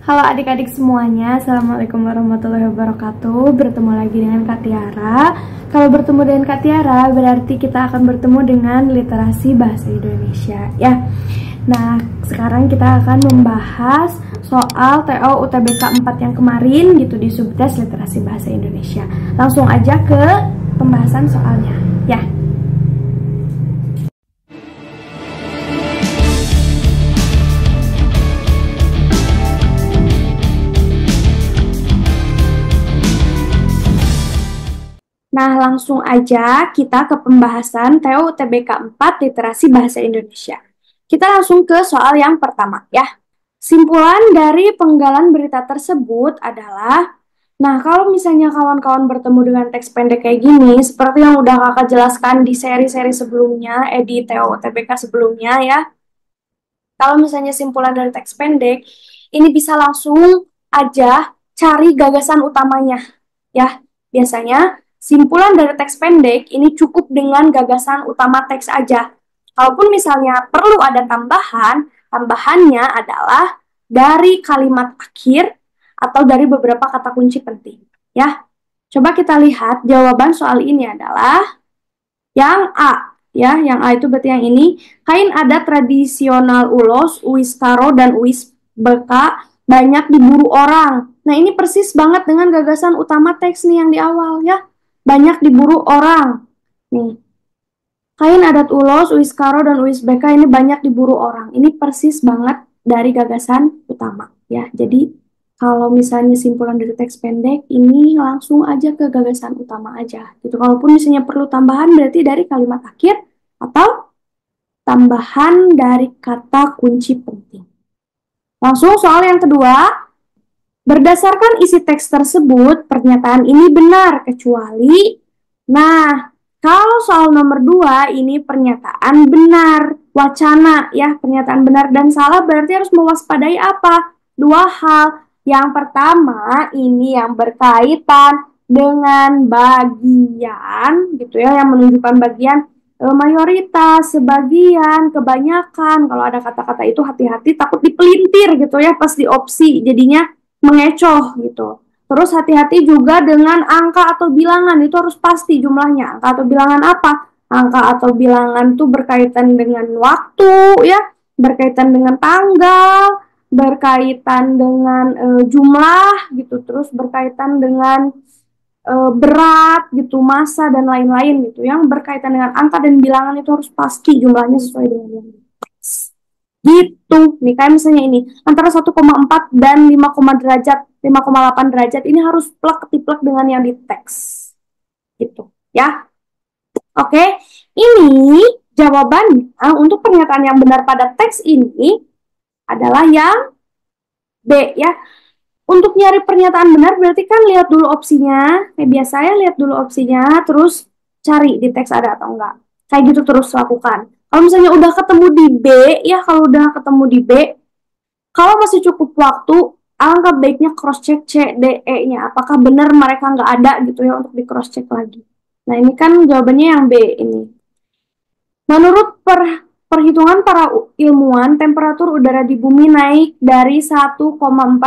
Halo adik-adik semuanya, Assalamualaikum warahmatullahi wabarakatuh. Bertemu lagi dengan Kak Tiara. Kalau bertemu dengan Kak Tiara, berarti kita akan bertemu dengan literasi bahasa Indonesia ya. Nah, sekarang kita akan membahas soal TO UTBK 4 yang kemarin gitu di subtes literasi bahasa Indonesia. Langsung aja ke pembahasan soalnya ya. Nah, langsung aja kita ke pembahasan TO UTBK 4 Literasi Bahasa Indonesia. Kita langsung ke soal yang pertama ya. Simpulan dari penggalan berita tersebut adalah, nah kalau misalnya kawan-kawan bertemu dengan teks pendek kayak gini, seperti yang udah kakak jelaskan di seri-seri sebelumnya, di TO UTBK sebelumnya ya. Kalau misalnya simpulan dari teks pendek, ini bisa langsung aja cari gagasan utamanya ya. Biasanya simpulan dari teks pendek ini cukup dengan gagasan utama teks aja. Kalaupun misalnya perlu ada tambahan, tambahannya adalah dari kalimat akhir atau dari beberapa kata kunci penting. Ya, coba kita lihat jawaban soal ini adalah yang A. Ya, yang A itu berarti yang ini. Kain adat tradisional ulos, uis karo, dan uis beka banyak diburu orang. Nah, ini persis banget dengan gagasan utama teks nih yang di awal ya. Banyak diburu orang. Nih. Kain adat ulos, uis karo, dan uis beka ini banyak diburu orang. Ini persis banget dari gagasan utama ya. Jadi kalau misalnya simpulan dari teks pendek, ini langsung aja ke gagasan utama aja. Gitu. Kalaupun misalnya perlu tambahan, berarti dari kalimat akhir atau tambahan dari kata kunci penting. Langsung soal yang kedua. Berdasarkan isi teks tersebut, pernyataan ini benar, kecuali, nah, kalau soal nomor 2, ini pernyataan benar, wacana, ya, pernyataan benar dan salah berarti harus mewaspadai apa? Dua hal. Yang pertama, ini yang berkaitan dengan bagian, gitu ya, yang menunjukkan bagian mayoritas, sebagian, kebanyakan. Kalau ada kata-kata itu hati-hati, takut dipelintir gitu ya pas di opsi, jadinya mengecoh gitu. Terus hati-hati juga dengan angka atau bilangan, itu harus pasti jumlahnya. Angka atau bilangan apa? Angka atau bilangan tuh berkaitan dengan waktu ya, berkaitan dengan tanggal, berkaitan dengan jumlah gitu, terus berkaitan dengan berat gitu, massa dan lain-lain gitu. Yang berkaitan dengan angka dan bilangan itu harus pasti jumlahnya sesuai dengan yang gitu. Nih kayak misalnya ini antara 1,4 dan 5,8 derajat ini harus plek-tiplek dengan yang di teks. Gitu ya. Oke, ini jawabannya untuk pernyataan yang benar pada teks ini adalah yang B ya. Untuk nyari pernyataan benar berarti kan lihat dulu opsinya. Kayak biasa ya, lihat dulu opsinya terus cari di teks ada atau enggak. Kayak gitu terus lakukan. Kalau misalnya udah ketemu di B, ya kalau udah ketemu di B, kalau masih cukup waktu, alangkah baiknya cross-check C, D, E-nya. Apakah benar mereka nggak ada gitu ya untuk di cross-check lagi. Nah ini kan jawabannya yang B ini. Menurut perhitungan para ilmuwan, temperatur udara di bumi naik dari 1,4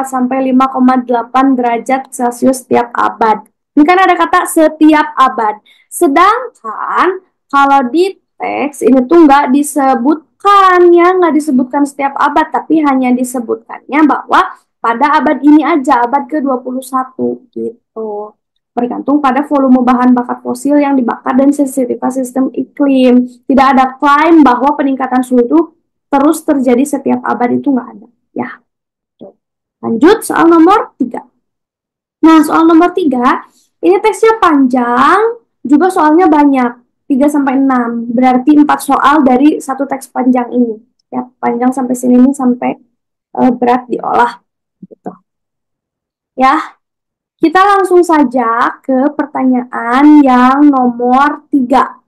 sampai 5,8 derajat Celcius setiap abad. Ini kan ada kata setiap abad. Sedangkan kalau di teks ini tuh nggak disebutkan ya, nggak disebutkan setiap abad, tapi hanya disebutkannya bahwa pada abad ini aja, abad ke-21 gitu. Bergantung pada volume bahan bakar fosil yang dibakar dan sensitivitas sistem iklim. Tidak ada klaim bahwa peningkatan suhu itu terus terjadi setiap abad, itu nggak ada ya. Lanjut soal nomor 3. Nah soal nomor 3 ini teksnya panjang, juga soalnya banyak. 3-6, berarti 4 soal dari satu teks panjang ini. Ya, panjang sampai sini nih, sampai berat diolah. Gitu. Ya, kita langsung saja ke pertanyaan yang nomor 3.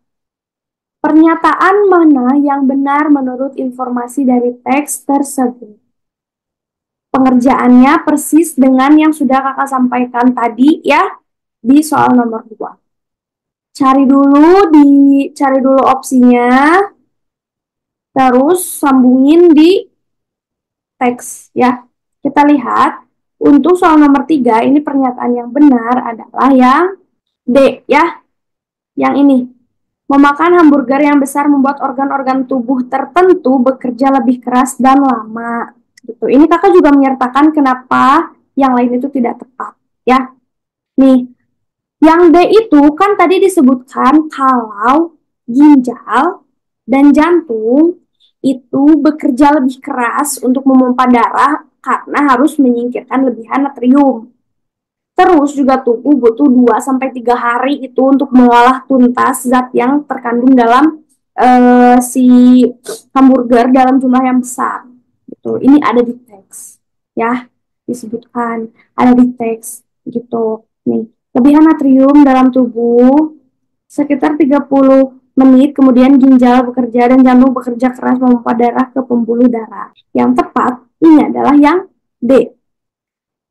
Pernyataan mana yang benar menurut informasi dari teks tersebut? Pengerjaannya persis dengan yang sudah kakak sampaikan tadi ya, di soal nomor 2. Cari dulu opsinya, terus sambungin di teks ya. Kita lihat, untuk soal nomor 3, ini pernyataan yang benar adalah yang D, ya. Yang ini. Memakan hamburger yang besar membuat organ-organ tubuh tertentu bekerja lebih keras dan lama. Gitu. Ini kakak juga menyertakan kenapa yang lain itu tidak tepat. Ya, nih, yang D itu kan tadi disebutkan kalau ginjal dan jantung itu bekerja lebih keras untuk memompa darah karena harus menyingkirkan lebihan natrium. Terus juga tubuh butuh 2 sampai 3 hari itu untuk mengolah tuntas zat yang terkandung dalam si hamburger dalam jumlah yang besar. Gitu. Ini ada di teks, ya, disebutkan ada di teks gitu. Nih, lebihan natrium dalam tubuh sekitar 30 menit, kemudian ginjal bekerja dan jantung bekerja keras memompa darah ke pembuluh darah. Yang tepat ini adalah yang D.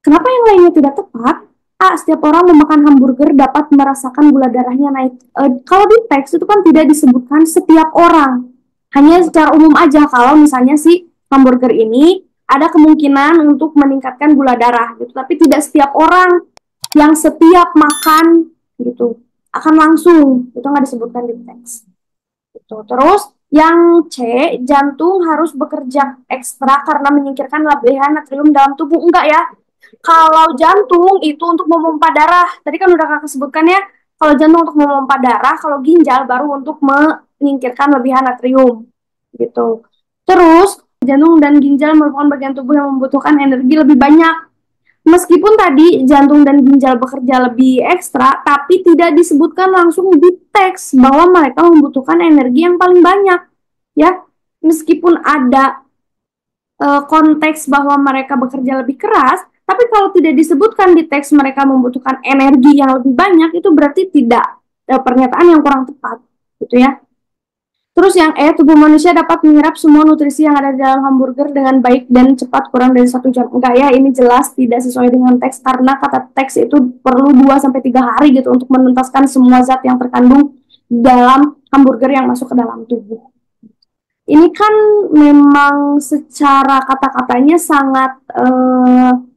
Kenapa yang lainnya tidak tepat? A. Setiap orang memakan hamburger dapat merasakan gula darahnya naik. Kalau di teks itu kan tidak disebutkan setiap orang. Hanya secara umum aja kalau misalnya si hamburger ini ada kemungkinan untuk meningkatkan gula darah gitu. Tapi tidak setiap orang yang setiap makan gitu akan langsung. Itu nggak disebutkan di teks. Gitu. Terus yang C, jantung harus bekerja ekstra karena menyingkirkan lebihan natrium dalam tubuh. Enggak ya. Kalau jantung itu untuk memompa darah, tadi kan udah kakak sebutkan ya, kalau jantung untuk memompa darah, kalau ginjal baru untuk menyingkirkan lebihan natrium, gitu. Terus, jantung dan ginjal merupakan bagian tubuh yang membutuhkan energi lebih banyak. Meskipun tadi jantung dan ginjal bekerja lebih ekstra, tapi tidak disebutkan langsung di teks bahwa mereka membutuhkan energi yang paling banyak, ya. Meskipun ada konteks bahwa mereka bekerja lebih keras, tapi kalau tidak disebutkan di teks mereka membutuhkan energi yang lebih banyak, itu berarti tidak pernyataan yang kurang tepat, gitu ya. Terus yang E, tubuh manusia dapat menyerap semua nutrisi yang ada di dalam hamburger dengan baik dan cepat kurang dari 1 jam. Enggak ya, ini jelas tidak sesuai dengan teks karena kata teks itu perlu 2 sampai 3 hari gitu untuk menuntaskan semua zat yang terkandung dalam hamburger yang masuk ke dalam tubuh. Ini kan memang secara kata-katanya sangat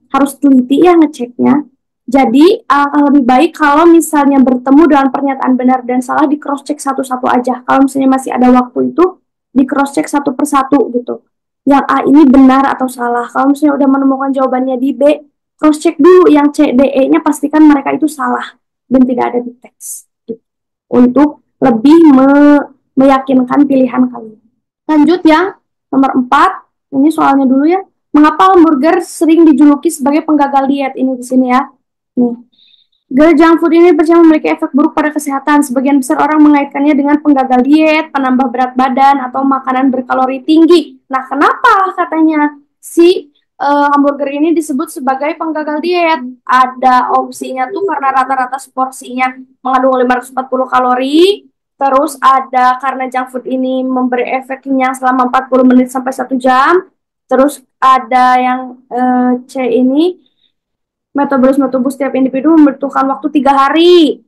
harus teliti ya ngeceknya. Jadi lebih baik kalau misalnya bertemu dengan pernyataan benar dan salah di cross check satu-satu aja. Kalau misalnya masih ada waktu itu di cross check satu persatu gitu. Yang A ini benar atau salah. Kalau misalnya udah menemukan jawabannya di B, cross check dulu yang C, D, E-nya pastikan mereka itu salah dan tidak ada di teks. Gitu. Untuk lebih meyakinkan pilihan kalian. Lanjut yang nomor 4, ini soalnya dulu ya. Mengapa hamburger sering dijuluki sebagai penggagal diet? Ini di sini ya. Nih. Junk food ini percaya memiliki efek buruk pada kesehatan. Sebagian besar orang mengaitkannya dengan penggagal diet, penambah berat badan, atau makanan berkalori tinggi. Nah, kenapa katanya si hamburger ini disebut sebagai penggagal diet? Ada opsinya tuh karena rata-rata porsinya mengandung 540 kalori. Terus ada karena junk food ini memberi efek kenyang selama 40 menit sampai 1 jam. Terus ada yang C ini, metabolisme tubuh setiap individu membutuhkan waktu 3 hari.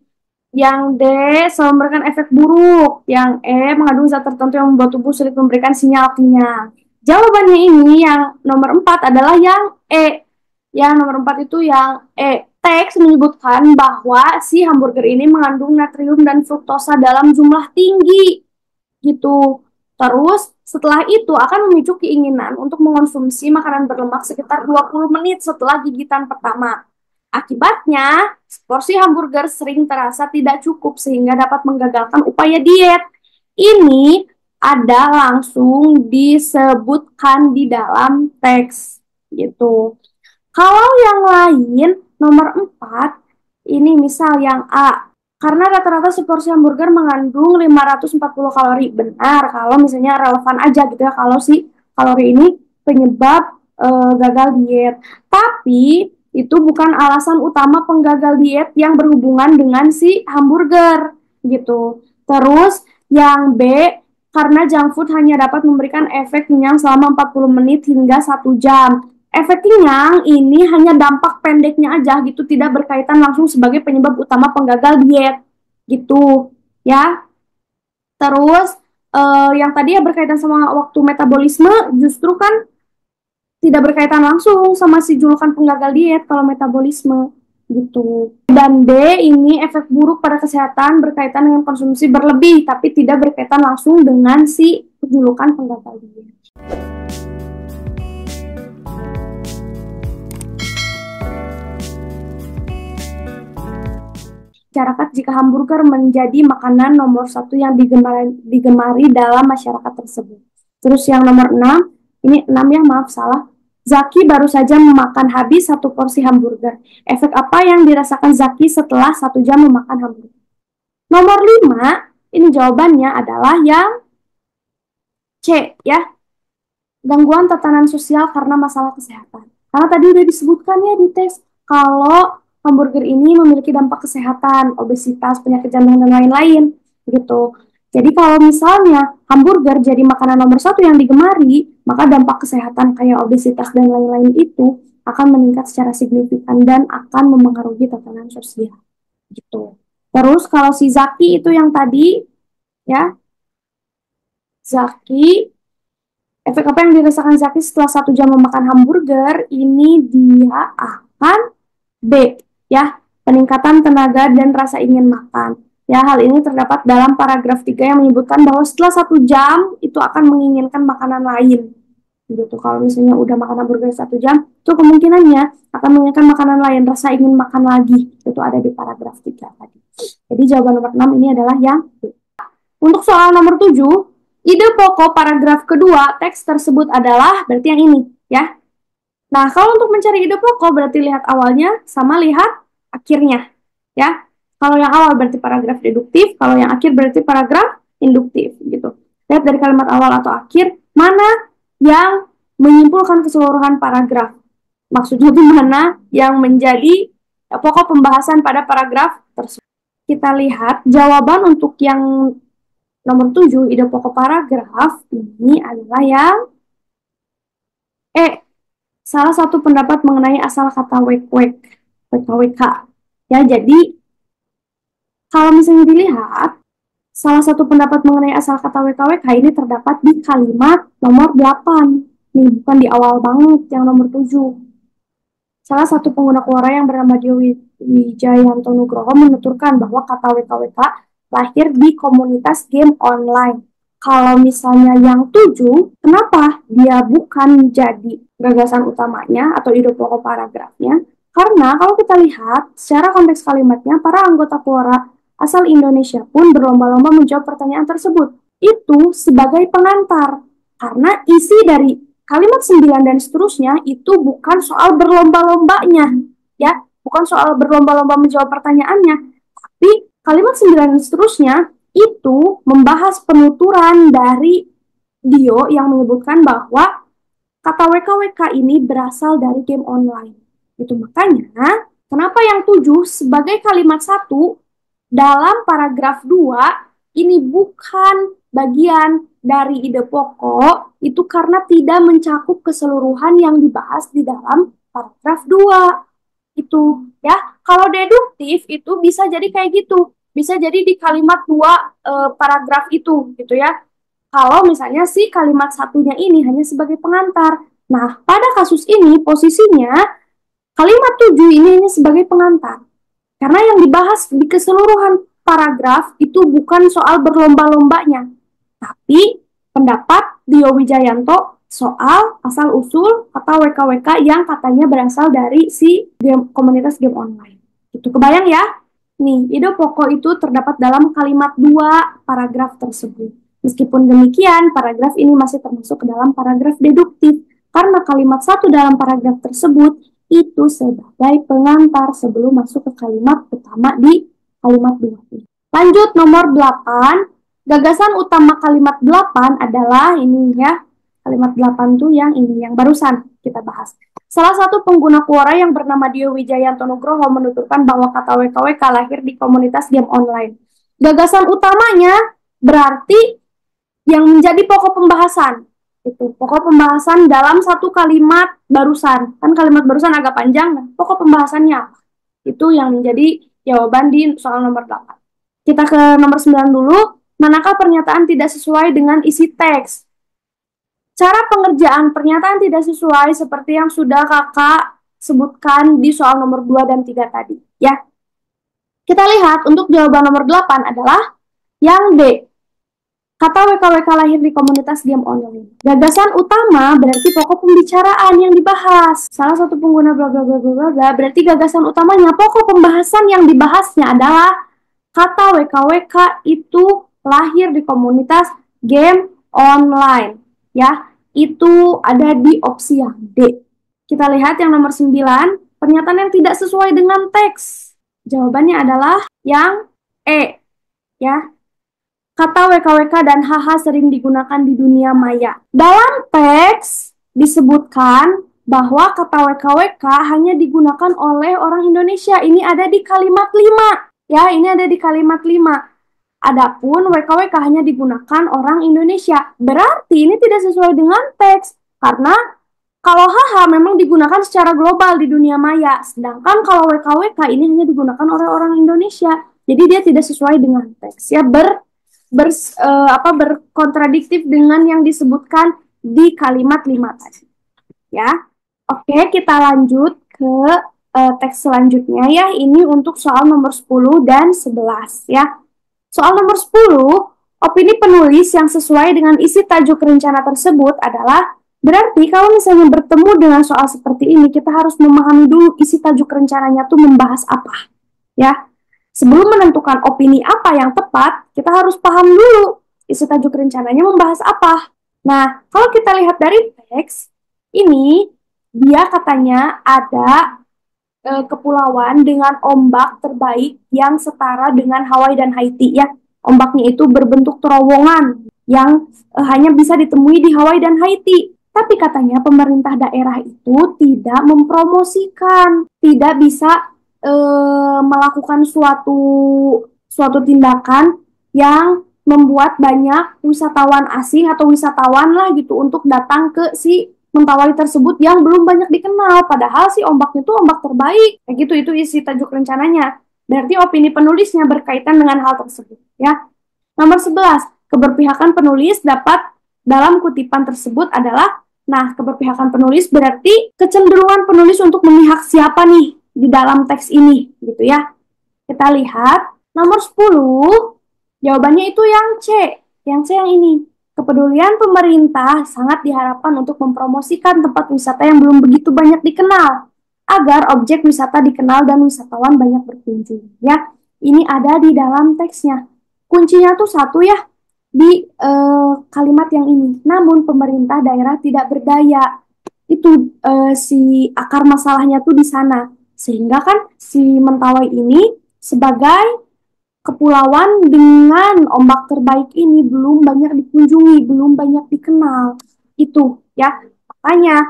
Yang D, selalu memberikan efek buruk. Yang E, mengandung zat tertentu yang membuat tubuh sulit memberikan sinyal kenyang. Jawabannya ini yang nomor 4 adalah yang E. Yang nomor 4 itu yang E. Teks menyebutkan bahwa si hamburger ini mengandung natrium dan fruktosa dalam jumlah tinggi. Gitu. Terus setelah itu akan memicu keinginan untuk mengonsumsi makanan berlemak sekitar 20 menit setelah gigitan pertama. Akibatnya, porsi hamburger sering terasa tidak cukup sehingga dapat menggagalkan upaya diet. Ini ada langsung disebutkan di dalam teks gitu. Kalau yang lain, nomor 4, ini misal yang A. Karena rata-rata seporsi hamburger mengandung 540 kalori. Benar, kalau misalnya relevan aja gitu ya, kalau si kalori ini penyebab gagal diet. Tapi itu bukan alasan utama penggagal diet yang berhubungan dengan si hamburger gitu. Terus yang B, karena junk food hanya dapat memberikan efek kenyang selama 40 menit hingga 1 jam. Efek kenyang ini hanya dampak pendeknya aja gitu, tidak berkaitan langsung sebagai penyebab utama penggagal diet gitu ya. Terus yang tadi ya berkaitan sama waktu metabolisme, justru kan tidak berkaitan langsung sama si julukan penggagal diet kalau metabolisme gitu. Dan D ini efek buruk pada kesehatan berkaitan dengan konsumsi berlebih tapi tidak berkaitan langsung dengan si julukan penggagal diet. Masyarakat jika hamburger menjadi makanan nomor 1 yang digemari dalam masyarakat tersebut. Terus yang nomor 6, ini 6 ya, maaf salah. Zaki baru saja memakan habis 1 porsi hamburger. Efek apa yang dirasakan Zaki setelah 1 jam memakan hamburger? Nomor 5, ini jawabannya adalah yang C ya. Gangguan tatanan sosial karena masalah kesehatan. Karena tadi udah disebutkan ya di tes kalau hamburger ini memiliki dampak kesehatan, obesitas, penyakit jantung dan lain-lain gitu. Jadi kalau misalnya hamburger jadi makanan nomor 1 yang digemari, maka dampak kesehatan kayak obesitas dan lain-lain itu akan meningkat secara signifikan dan akan memengaruhi tatanan sosial gitu. Terus kalau si Zaki itu yang tadi ya, Zaki, efek apa yang dirasakan Zaki setelah 1 jam memakan hamburger? Ini dia akan B ya, peningkatan tenaga dan rasa ingin makan. Ya, hal ini terdapat dalam paragraf 3 yang menyebutkan bahwa setelah 1 jam itu akan menginginkan makanan lain. Gitu. Kalau misalnya udah makan hamburger 1 jam, itu kemungkinannya akan menginginkan makanan lain, rasa ingin makan lagi. Itu ada di paragraf 3 tadi. Jadi jawaban nomor 6 ini adalah yang B. Untuk soal nomor 7, ide pokok paragraf kedua teks tersebut adalah berarti yang ini ya. Nah, kalau untuk mencari ide pokok berarti lihat awalnya sama lihat akhirnya ya. Kalau yang awal berarti paragraf deduktif, kalau yang akhir berarti paragraf induktif gitu. Lihat dari kalimat awal atau akhir mana yang menyimpulkan keseluruhan paragraf. Maksudnya di mana yang menjadi pokok pembahasan pada paragraf tersebut. Kita lihat jawaban untuk yang nomor 7, ide pokok paragraf ini adalah yang salah satu pendapat mengenai asal kata wek-wek, WKWK. Ya, jadi kalau misalnya dilihat, salah satu pendapat mengenai asal kata WKWK ini terdapat di kalimat nomor 8. Nih, bukan di awal banget, yang nomor 7. Salah satu pengguna Quora yang bernama Dio Wijayanto Nugroho menuturkan bahwa kata WKWK lahir di komunitas game online. Kalau misalnya yang 7, kenapa dia bukan jadi gagasan utamanya atau ide pokok paragrafnya? Karena kalau kita lihat secara konteks kalimatnya, para anggota Quora asal Indonesia pun berlomba-lomba menjawab pertanyaan tersebut. Itu sebagai pengantar. Karena isi dari kalimat 9 dan seterusnya itu bukan soal berlomba-lombanya, ya, bukan soal berlomba-lomba menjawab pertanyaannya, tapi kalimat 9 dan seterusnya itu membahas penuturan dari Dio yang menyebutkan bahwa kata WKWK ini berasal dari game online. Itu makanya kenapa yang 7 sebagai kalimat 1 dalam paragraf 2 ini bukan bagian dari ide pokok, itu karena tidak mencakup keseluruhan yang dibahas di dalam paragraf 2. Itu ya, kalau deduktif itu bisa jadi kayak gitu. Bisa jadi di kalimat 2 paragraf itu gitu ya. Kalau misalnya si kalimat satunya ini hanya sebagai pengantar. Nah, pada kasus ini posisinya kalimat 7 ini hanya sebagai pengantar. Karena yang dibahas di keseluruhan paragraf itu bukan soal berlomba-lombanya, tapi pendapat Dio Wijayanto soal asal-usul kata WKWK yang katanya berasal dari si komunitas game online. Itu kebayang ya? Nih, ide pokok itu terdapat dalam kalimat 2 paragraf tersebut. Meskipun demikian, paragraf ini masih termasuk ke dalam paragraf deduktif, karena kalimat 1 dalam paragraf tersebut itu sebagai pengantar sebelum masuk ke kalimat utama di kalimat 2. Lanjut nomor 8, gagasan utama kalimat 8 adalah ini ya, kalimat 8 tuh yang ini, yang barusan kita bahas. Salah satu pengguna Quora yang bernama Dio Wijayanto Nugroho menuturkan bahwa kata WKWK lahir di komunitas game online. Gagasan utamanya berarti yang menjadi pokok pembahasan. Itu pokok pembahasan dalam satu kalimat barusan. Kan kalimat barusan agak panjang, nah, pokok pembahasannya itu yang menjadi jawaban di soal nomor 8. Kita ke nomor 9 dulu. Manakah pernyataan tidak sesuai dengan isi teks? Cara pengerjaan pernyataan tidak sesuai seperti yang sudah kakak sebutkan di soal nomor 2 dan 3 tadi. Ya, kita lihat untuk jawaban nomor 8 adalah yang D. Kata WKWK lahir di komunitas game online. Gagasan utama berarti pokok pembicaraan yang dibahas. Salah satu pengguna bla bla bla bla bla berarti gagasan utamanya. Pokok pembahasan yang dibahasnya adalah kata WKWK itu lahir di komunitas game online. Ya, itu ada di opsi yang D. Kita lihat yang nomor 9, pernyataan yang tidak sesuai dengan teks. Jawabannya adalah yang E. Ya, kata WKWK dan HH sering digunakan di dunia maya. Dalam teks disebutkan bahwa kata WKWK hanya digunakan oleh orang Indonesia. Ini ada di kalimat 5. Ya, ini ada di kalimat 5. Adapun WKWK hanya digunakan orang Indonesia. Berarti ini tidak sesuai dengan teks. Karena kalau HH memang digunakan secara global di dunia maya. Sedangkan kalau WKWK ini hanya digunakan oleh orang Indonesia. Jadi dia tidak sesuai dengan teks. Ya, berkontradiktif dengan yang disebutkan di kalimat 5 tadi. Ya. Oke, kita lanjut ke teks selanjutnya ya. Ini untuk soal nomor 10 dan 11 ya. Soal nomor 10, opini penulis yang sesuai dengan isi tajuk rencana tersebut adalah, berarti kalau misalnya bertemu dengan soal seperti ini, kita harus memahami dulu isi tajuk rencananya tuh membahas apa. Ya, sebelum menentukan opini apa yang tepat, kita harus paham dulu isi tajuk rencananya membahas apa. Nah, kalau kita lihat dari teks, ini dia katanya ada kepulauan dengan ombak terbaik yang setara dengan Hawaii dan Haiti ya. Ombaknya itu berbentuk terowongan yang hanya bisa ditemui di Hawaii dan Haiti. Tapi katanya pemerintah daerah itu tidak mempromosikan, tidak bisa melakukan suatu tindakan yang membuat banyak wisatawan asing atau wisatawan lah gitu untuk datang ke si Mentawai tersebut yang belum banyak dikenal, padahal si ombaknya tuh ombak terbaik. Kayak gitu, itu isi tajuk rencananya. Berarti opini penulisnya berkaitan dengan hal tersebut, ya. Nomor 11, keberpihakan penulis dapat dalam kutipan tersebut adalah, nah, keberpihakan penulis berarti kecenderungan penulis untuk memihak siapa nih di dalam teks ini, gitu ya. Kita lihat, nomor 10, jawabannya itu yang C. Yang C yang ini. Kepedulian pemerintah sangat diharapkan untuk mempromosikan tempat wisata yang belum begitu banyak dikenal, agar objek wisata dikenal dan wisatawan banyak berkunjung. Ya, ini ada di dalam teksnya. Kuncinya tuh satu ya, di kalimat yang ini. Namun pemerintah daerah tidak berdaya. Itu si akar masalahnya tuh di sana. Sehingga kan si Mentawai ini sebagai kepulauan dengan ombak terbaik ini belum banyak dikunjungi, belum banyak dikenal. Itu ya. Makanya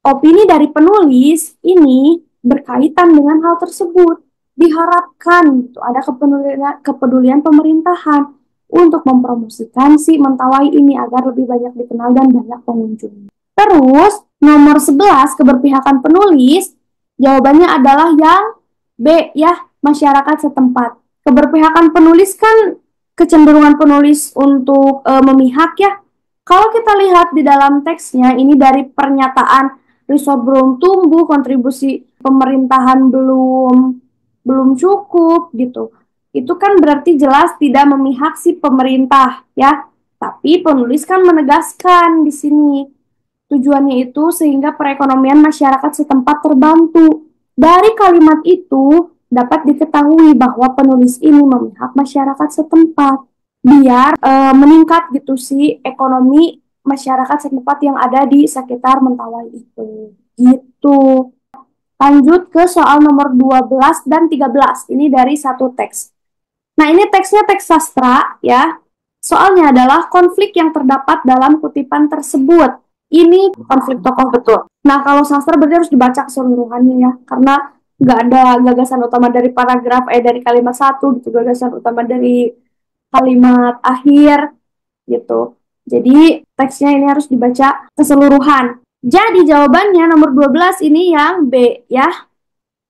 opini dari penulis ini berkaitan dengan hal tersebut. Diharapkan gitu, ada kepedulian pemerintahan untuk mempromosikan si Mentawai ini agar lebih banyak dikenal dan banyak pengunjung. Terus nomor 11, keberpihakan penulis, jawabannya adalah yang B ya, masyarakat setempat. Keberpihakan penulis kan kecenderungan penulis untuk memihak ya. Kalau kita lihat di dalam teksnya, ini dari pernyataan resort belum tumbuh, kontribusi pemerintahan belum cukup gitu. Itu kan berarti jelas tidak memihak si pemerintah ya. Tapi penulis kan menegaskan di sini tujuannya itu sehingga perekonomian masyarakat setempat terbantu. Dari kalimat itu dapat diketahui bahwa penulis ini memihak masyarakat setempat biar meningkat gitu sih ekonomi masyarakat setempat yang ada di sekitar Mentawai itu. Gitu. Lanjut ke soal nomor 12 dan 13. Ini dari satu teks. Nah, ini teksnya teks sastra ya. Soalnya adalah konflik yang terdapat dalam kutipan tersebut. Ini konflik tokoh betul. Nah, kalau sastra berarti harus dibaca keseluruhannya ya, karena nggak ada gagasan utama dari paragraf dari kalimat 1 gitu, gagasan utama dari kalimat akhir gitu. Jadi teksnya ini harus dibaca keseluruhan. Jadi jawabannya nomor 12 ini yang B ya.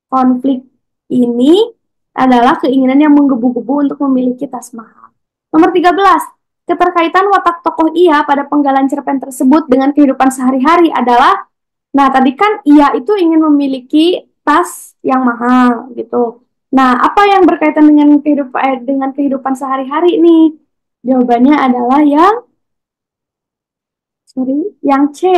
Konflik ini adalah keinginan yang menggebu-gebu untuk memiliki tas mahal. Nomor 13, Keterkaitan watak tokoh Ia pada penggalan cerpen tersebut dengan kehidupan sehari-hari adalah, nah tadi kan Ia itu ingin memiliki tas yang mahal gitu. Nah, apa yang berkaitan dengan kehidupan sehari-hari nih? Jawabannya adalah yang C.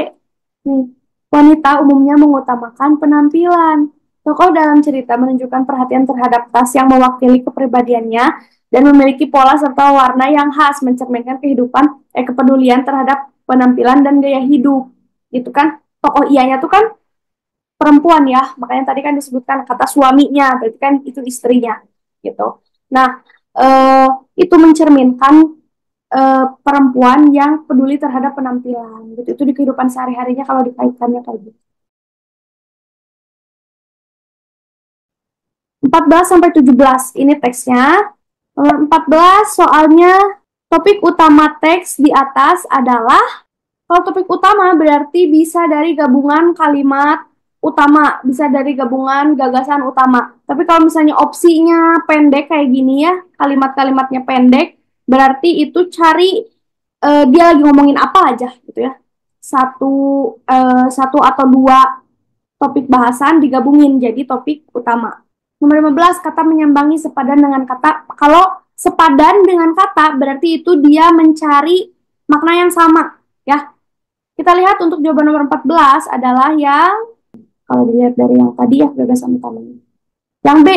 Nih, wanita umumnya mengutamakan penampilan. Tokoh dalam cerita menunjukkan perhatian terhadap tas yang mewakili kepribadiannya dan memiliki pola serta warna yang khas, mencerminkan kepedulian terhadap penampilan dan gaya hidup. Gitu kan? Tokoh ianya tuh kan perempuan ya, makanya tadi kan disebutkan kata suaminya, berarti kan itu istrinya, gitu. Nah, eh, itu mencerminkan perempuan yang peduli terhadap penampilan gitu. Itu di kehidupan sehari-harinya kalau dikaitkannya kayak gitu. 14 sampai 17 ini teksnya. Nomor 14 soalnya topik utama teks di atas adalah, kalau topik utama berarti bisa dari gabungan kalimat utama, bisa dari gabungan gagasan utama. Tapi kalau misalnya opsinya pendek kayak gini ya, kalimat-kalimatnya pendek, berarti itu cari dia lagi ngomongin apa aja gitu ya. Satu satu atau dua topik bahasan digabungin jadi topik utama. Nomor 15, kata menyambangi sepadan dengan kata. Kalau sepadan dengan kata berarti itu dia mencari makna yang sama ya. Kita lihat untuk jawaban nomor 14 adalah yang, kalau dilihat dari yang tadi ya, gagasan utamanya. Yang B,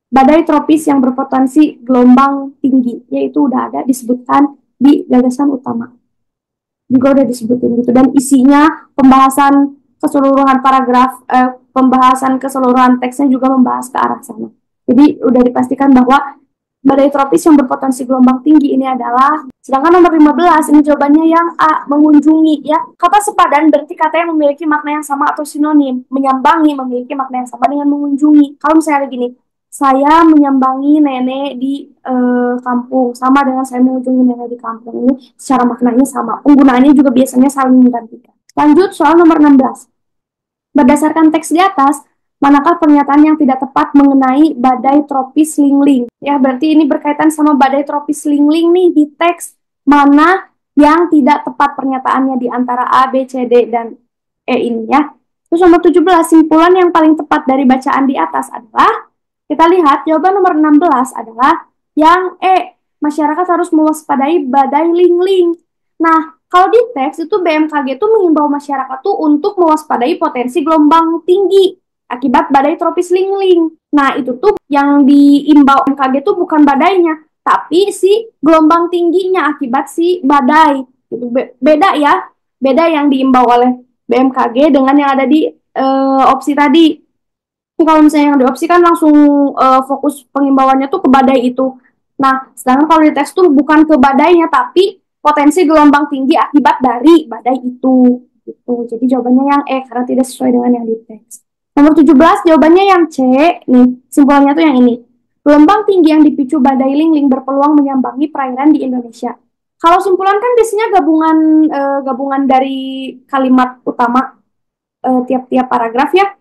badai tropis yang berpotensi gelombang tinggi, yaitu udah ada disebutkan di gagasan utama. Juga udah disebutin gitu. Dan isinya pembahasan keseluruhan pembahasan keseluruhan teksnya juga membahas ke arah sana. Jadi udah dipastikan bahwa badai tropis yang berpotensi gelombang tinggi ini adalah, sedangkan nomor 15 ini jawabannya yang A, mengunjungi ya. Kata sepadan berarti kata yang memiliki makna yang sama atau sinonim. Menyambangi memiliki makna yang sama dengan mengunjungi. Kalau misalnya gini, saya menyambangi nenek di kampung, sama dengan saya mengunjungi nenek di kampung, ini secara maknanya sama. Penggunaannya juga biasanya saling menggantikan. Lanjut soal nomor 16. Berdasarkan teks di atas, manakah pernyataan yang tidak tepat mengenai badai tropis Lingling? Ya, berarti ini berkaitan sama badai tropis Lingling nih di teks. Mana yang tidak tepat pernyataannya di antara A, B, C, D, dan E ini ya. Terus nomor 17, simpulan yang paling tepat dari bacaan di atas adalah, kita lihat jawaban nomor 16 adalah yang E, masyarakat harus mewaspadai badai Lingling. Nah, kalau di teks itu BMKG itu mengimbau masyarakat tuh untuk mewaspadai potensi gelombang tinggi akibat badai tropis Lingling. Nah, itu tuh yang diimbau BMKG tuh bukan badainya, tapi si gelombang tingginya akibat si badai. Itu beda ya, beda yang diimbau oleh BMKG dengan yang ada di opsi tadi. Kalau misalnya yang di opsi kan langsung fokus pengimbauannya tuh ke badai itu. Nah, sedangkan kalau di teks tuh bukan ke badainya, tapi potensi gelombang tinggi akibat dari badai itu. Gitu. Jadi jawabannya yang E, karena tidak sesuai dengan yang di teks. Nomor 17, jawabannya yang C. Nih, simbolnya tuh yang ini. Gelombang tinggi yang dipicu badai Lingling berpeluang menyambangi perairan di Indonesia. Kalau simpulan kan biasanya gabungan dari kalimat utama tiap-tiap paragraf ya.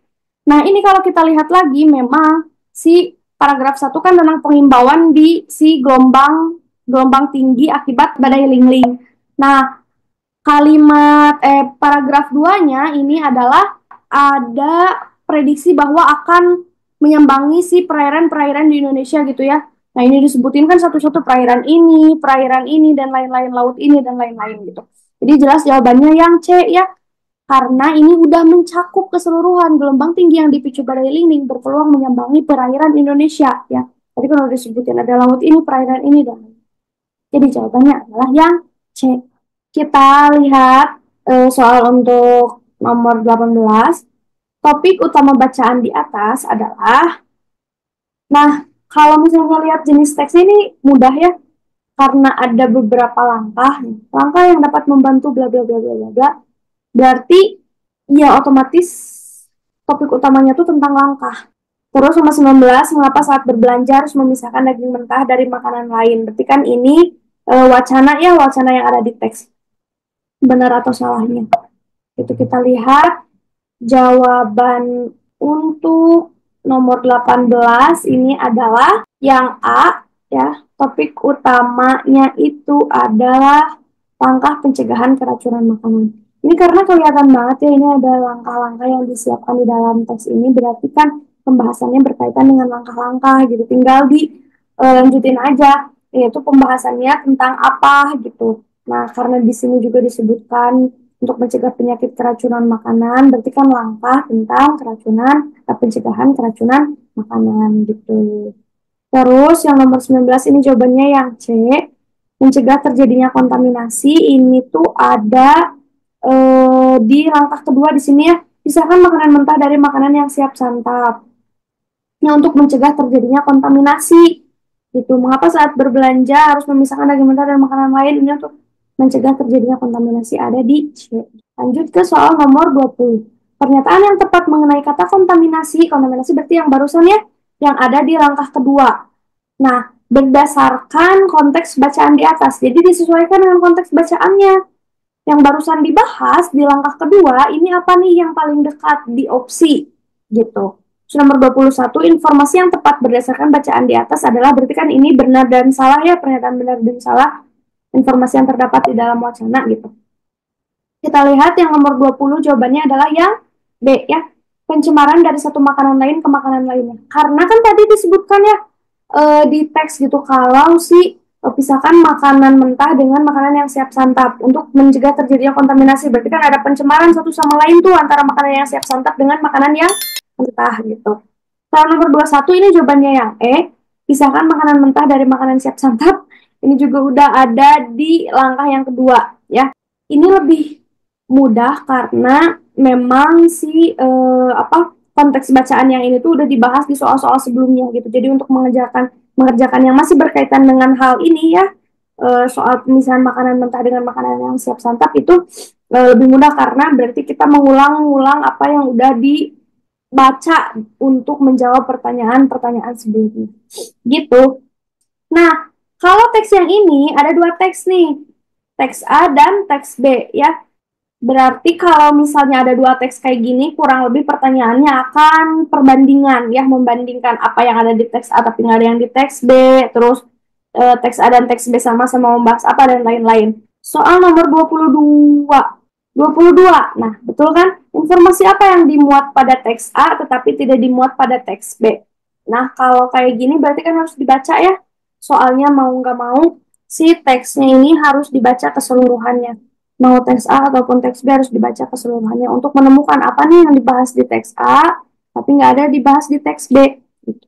Nah, ini kalau kita lihat lagi, memang si paragraf 1 kan tentang pengimbauan di si gelombang tinggi akibat badai Lingling. Nah, paragraf 2-nya ini adalah ada prediksi bahwa akan menyambangi si perairan-perairan di Indonesia gitu ya. Nah, ini disebutin kan satu-satu perairan ini, dan lain-lain, laut ini, dan lain-lain gitu. Jadi jelas jawabannya yang C ya, karena ini udah mencakup keseluruhan. Gelombang tinggi yang dipicu badai Lingling berpeluang menyambangi perairan Indonesia ya. Tadi kan udah disebutin ada laut ini, perairan ini, dan jadi jawabannya adalah yang C. Kita lihat soal untuk nomor 18. Topik utama bacaan di atas adalah, nah kalau misalnya lihat jenis teks ini mudah ya, karena ada beberapa langkah. Langkah yang dapat membantu bla bla bla bla bla bla. Berarti ya otomatis topik utamanya tuh tentang langkah. Terus nomor 19, mengapa saat berbelanja harus memisahkan daging mentah dari makanan lain? Berarti kan ini wacana yang ada di teks. Benar atau salahnya? Itu kita lihat jawaban untuk nomor 18 ini adalah yang A ya. topik utamanya itu adalah langkah pencegahan keracunan makanan. Ini karena kelihatan banget ya, ini ada langkah-langkah yang disiapkan di dalam teks ini, berarti kan pembahasannya berkaitan dengan langkah-langkah gitu. Tinggal lanjutin aja, yaitu pembahasannya tentang apa gitu. Nah, karena di sini juga disebutkan untuk mencegah penyakit keracunan makanan, berarti kan langkah tentang pencegahan keracunan makanan gitu. Terus yang nomor 19 ini jawabannya yang C, mencegah terjadinya kontaminasi. Ini tuh ada di langkah kedua di sini ya, pisahkan makanan mentah dari makanan yang siap santap. Nah, untuk mencegah terjadinya kontaminasi. Gitu. Mengapa saat berbelanja harus memisahkan daging mentah dan makanan lain? Ini untuk mencegah terjadinya kontaminasi, ada di C. Lanjut ke soal nomor 20. Pernyataan yang tepat mengenai kata kontaminasi. Kontaminasi berarti yang barusan ya, yang ada di langkah kedua. Nah, berdasarkan konteks bacaan di atas. Jadi disesuaikan dengan konteks bacaannya. Yang barusan dibahas di langkah kedua, ini apa nih yang paling dekat di opsi? Gitu. Nomor 21, informasi yang tepat berdasarkan bacaan di atas adalah, berarti kan ini benar dan salah ya, pernyataan benar dan salah, informasi yang terdapat di dalam wacana gitu. Kita lihat yang nomor 20 jawabannya adalah yang B ya, pencemaran dari satu makanan lain ke makanan lainnya. Karena kan tadi disebutkan ya di teks gitu, kalau pisahkan makanan mentah dengan makanan yang siap santap untuk mencegah terjadinya kontaminasi. Berarti kan ada pencemaran satu sama lain tuh antara makanan yang siap santap dengan makanan yang mentah gitu. Soal nomor 21 ini jawabannya yang E, pisahkan makanan mentah dari makanan siap santap. Ini juga udah ada di langkah yang kedua ya. Ini lebih mudah karena memang konteks bacaan yang ini tuh udah dibahas di soal-soal sebelumnya gitu. Jadi untuk mengerjakan yang masih berkaitan dengan hal ini ya, soal pemisahan makanan mentah dengan makanan yang siap santap itu lebih mudah karena berarti kita mengulang-ulang apa yang udah dibaca untuk menjawab pertanyaan-pertanyaan sebelumnya. Gitu. Nah, kalau teks yang ini ada dua teks nih. Teks A dan teks B ya. Berarti kalau misalnya ada dua teks kayak gini, kurang lebih pertanyaannya akan perbandingan ya, membandingkan apa yang ada di teks A tapi nggak ada yang di teks B, terus teks A dan teks B sama-sama membahas apa dan lain-lain. Soal nomor 22. 22. Nah, betul kan? Informasi apa yang dimuat pada teks A tetapi tidak dimuat pada teks B? Nah, kalau kayak gini berarti kan harus dibaca ya. Soalnya mau nggak mau, si teksnya ini harus dibaca keseluruhannya. Mau teks A ataupun teks B harus dibaca keseluruhannya untuk menemukan apa nih yang dibahas di teks A, tapi nggak ada dibahas di teks B. Gitu.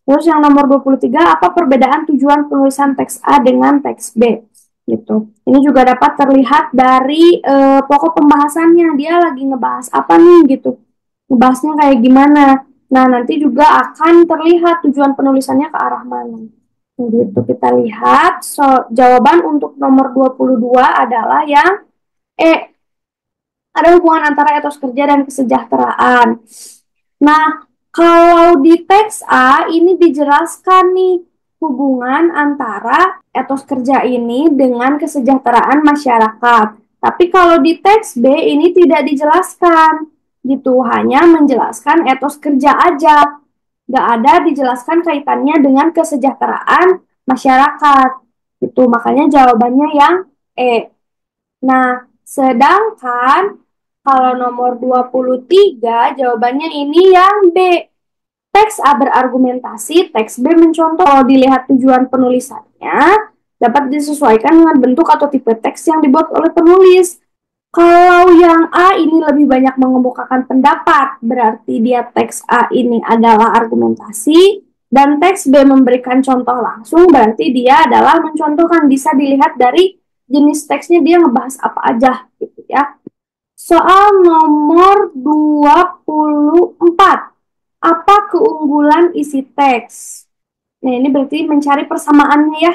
Terus yang nomor 23, apa perbedaan tujuan penulisan teks A dengan teks B? Gitu. Ini juga dapat terlihat dari pokok pembahasannya, dia lagi ngebahas apa nih gitu. Ngebahasnya kayak gimana. Nah, nanti juga akan terlihat tujuan penulisannya ke arah mana. Gitu, kita lihat. Jawaban untuk nomor 22 adalah yang E. Ada hubungan antara etos kerja dan kesejahteraan. Nah, kalau di teks A ini dijelaskan nih hubungan antara etos kerja ini dengan kesejahteraan masyarakat. Tapi kalau di teks B ini tidak dijelaskan. Gitu, hanya menjelaskan etos kerja aja. Nggak ada dijelaskan kaitannya dengan kesejahteraan masyarakat. Itu makanya jawabannya yang E. Nah, sedangkan kalau nomor 23 jawabannya ini yang B. Teks A berargumentasi, teks B mencontoh. Kalau dilihat tujuan penulisannya, dapat disesuaikan dengan bentuk atau tipe teks yang dibuat oleh penulis. Kalau yang A ini lebih banyak mengemukakan pendapat, berarti dia teks A ini adalah argumentasi, dan teks B memberikan contoh langsung, berarti dia adalah mencontohkan. Bisa dilihat dari jenis teksnya dia ngebahas apa aja gitu ya. Soal nomor 24. Apa keunggulan isi teks? Nah, ini berarti mencari persamaannya ya,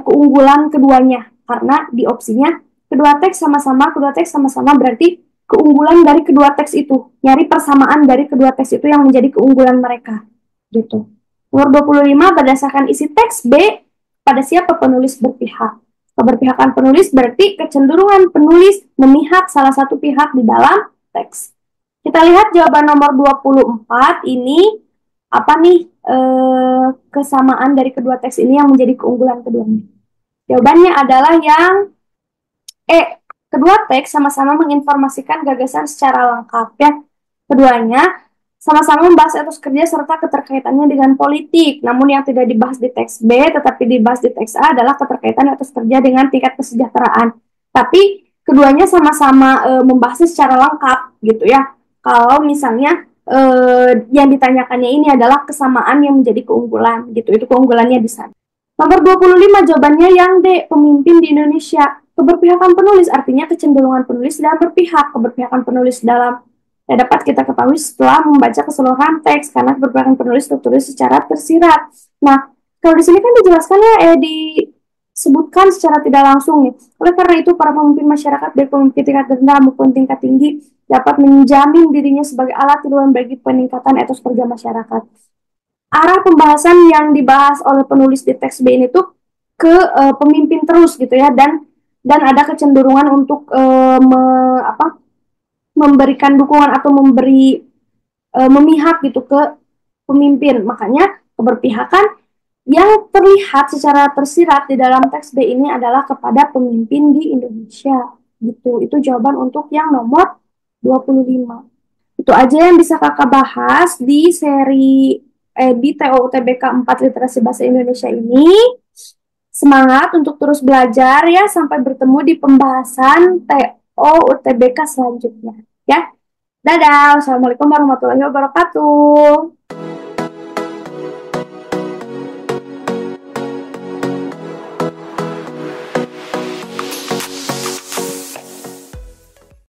keunggulan keduanya, karena di opsinya kedua teks sama-sama berarti keunggulan dari kedua teks itu. Nyari persamaan dari kedua teks itu yang menjadi keunggulan mereka. Gitu. Nomor 25, berdasarkan isi teks B, pada siapa penulis berpihak? Keberpihakan penulis berarti kecenderungan penulis memihak salah satu pihak di dalam teks. Kita lihat jawaban nomor 24 ini apa nih? kesamaan dari kedua teks ini yang menjadi keunggulan keduanya? Jawabannya adalah yang kedua teks sama-sama menginformasikan gagasan secara lengkap ya. Keduanya sama-sama membahas etos kerja serta keterkaitannya dengan politik. Namun yang tidak dibahas di teks B tetapi dibahas di teks A adalah keterkaitan etos kerja dengan tingkat kesejahteraan. Tapi keduanya sama-sama membahasnya secara lengkap gitu ya. Kalau misalnya yang ditanyakannya ini adalah kesamaan yang menjadi keunggulan gitu. Itu keunggulannya di sana. Nomor 25 jawabannya yang D, pemimpin di Indonesia. Keberpihakan penulis artinya kecenderungan penulis dalam berpihak. Keberpihakan penulis dalam dapat kita ketahui setelah membaca keseluruhan teks karena keberpihakan penulis tertulis secara tersirat. Nah, kalau di sini kan dijelaskan ya disebutkan secara tidak langsung nih. Oleh karena itu para pemimpin masyarakat baik pemimpin tingkat rendah maupun tingkat tinggi dapat menjamin dirinya sebagai alat tujuan bagi peningkatan etos kerja masyarakat. Arah pembahasan yang dibahas oleh penulis di teks B ini tuh ke pemimpin terus gitu ya, dan ada kecenderungan untuk memberikan dukungan atau memihak gitu ke pemimpin. Makanya keberpihakan yang terlihat secara tersirat di dalam teks B ini adalah kepada pemimpin di Indonesia gitu. Itu jawaban untuk yang nomor 25. Itu aja yang bisa kakak bahas di seri di TO UTBK 4 Literasi Bahasa Indonesia ini. Semangat untuk terus belajar ya, sampai bertemu di pembahasan TO UTBK selanjutnya ya. Dadah, wassalamualaikum warahmatullahi wabarakatuh.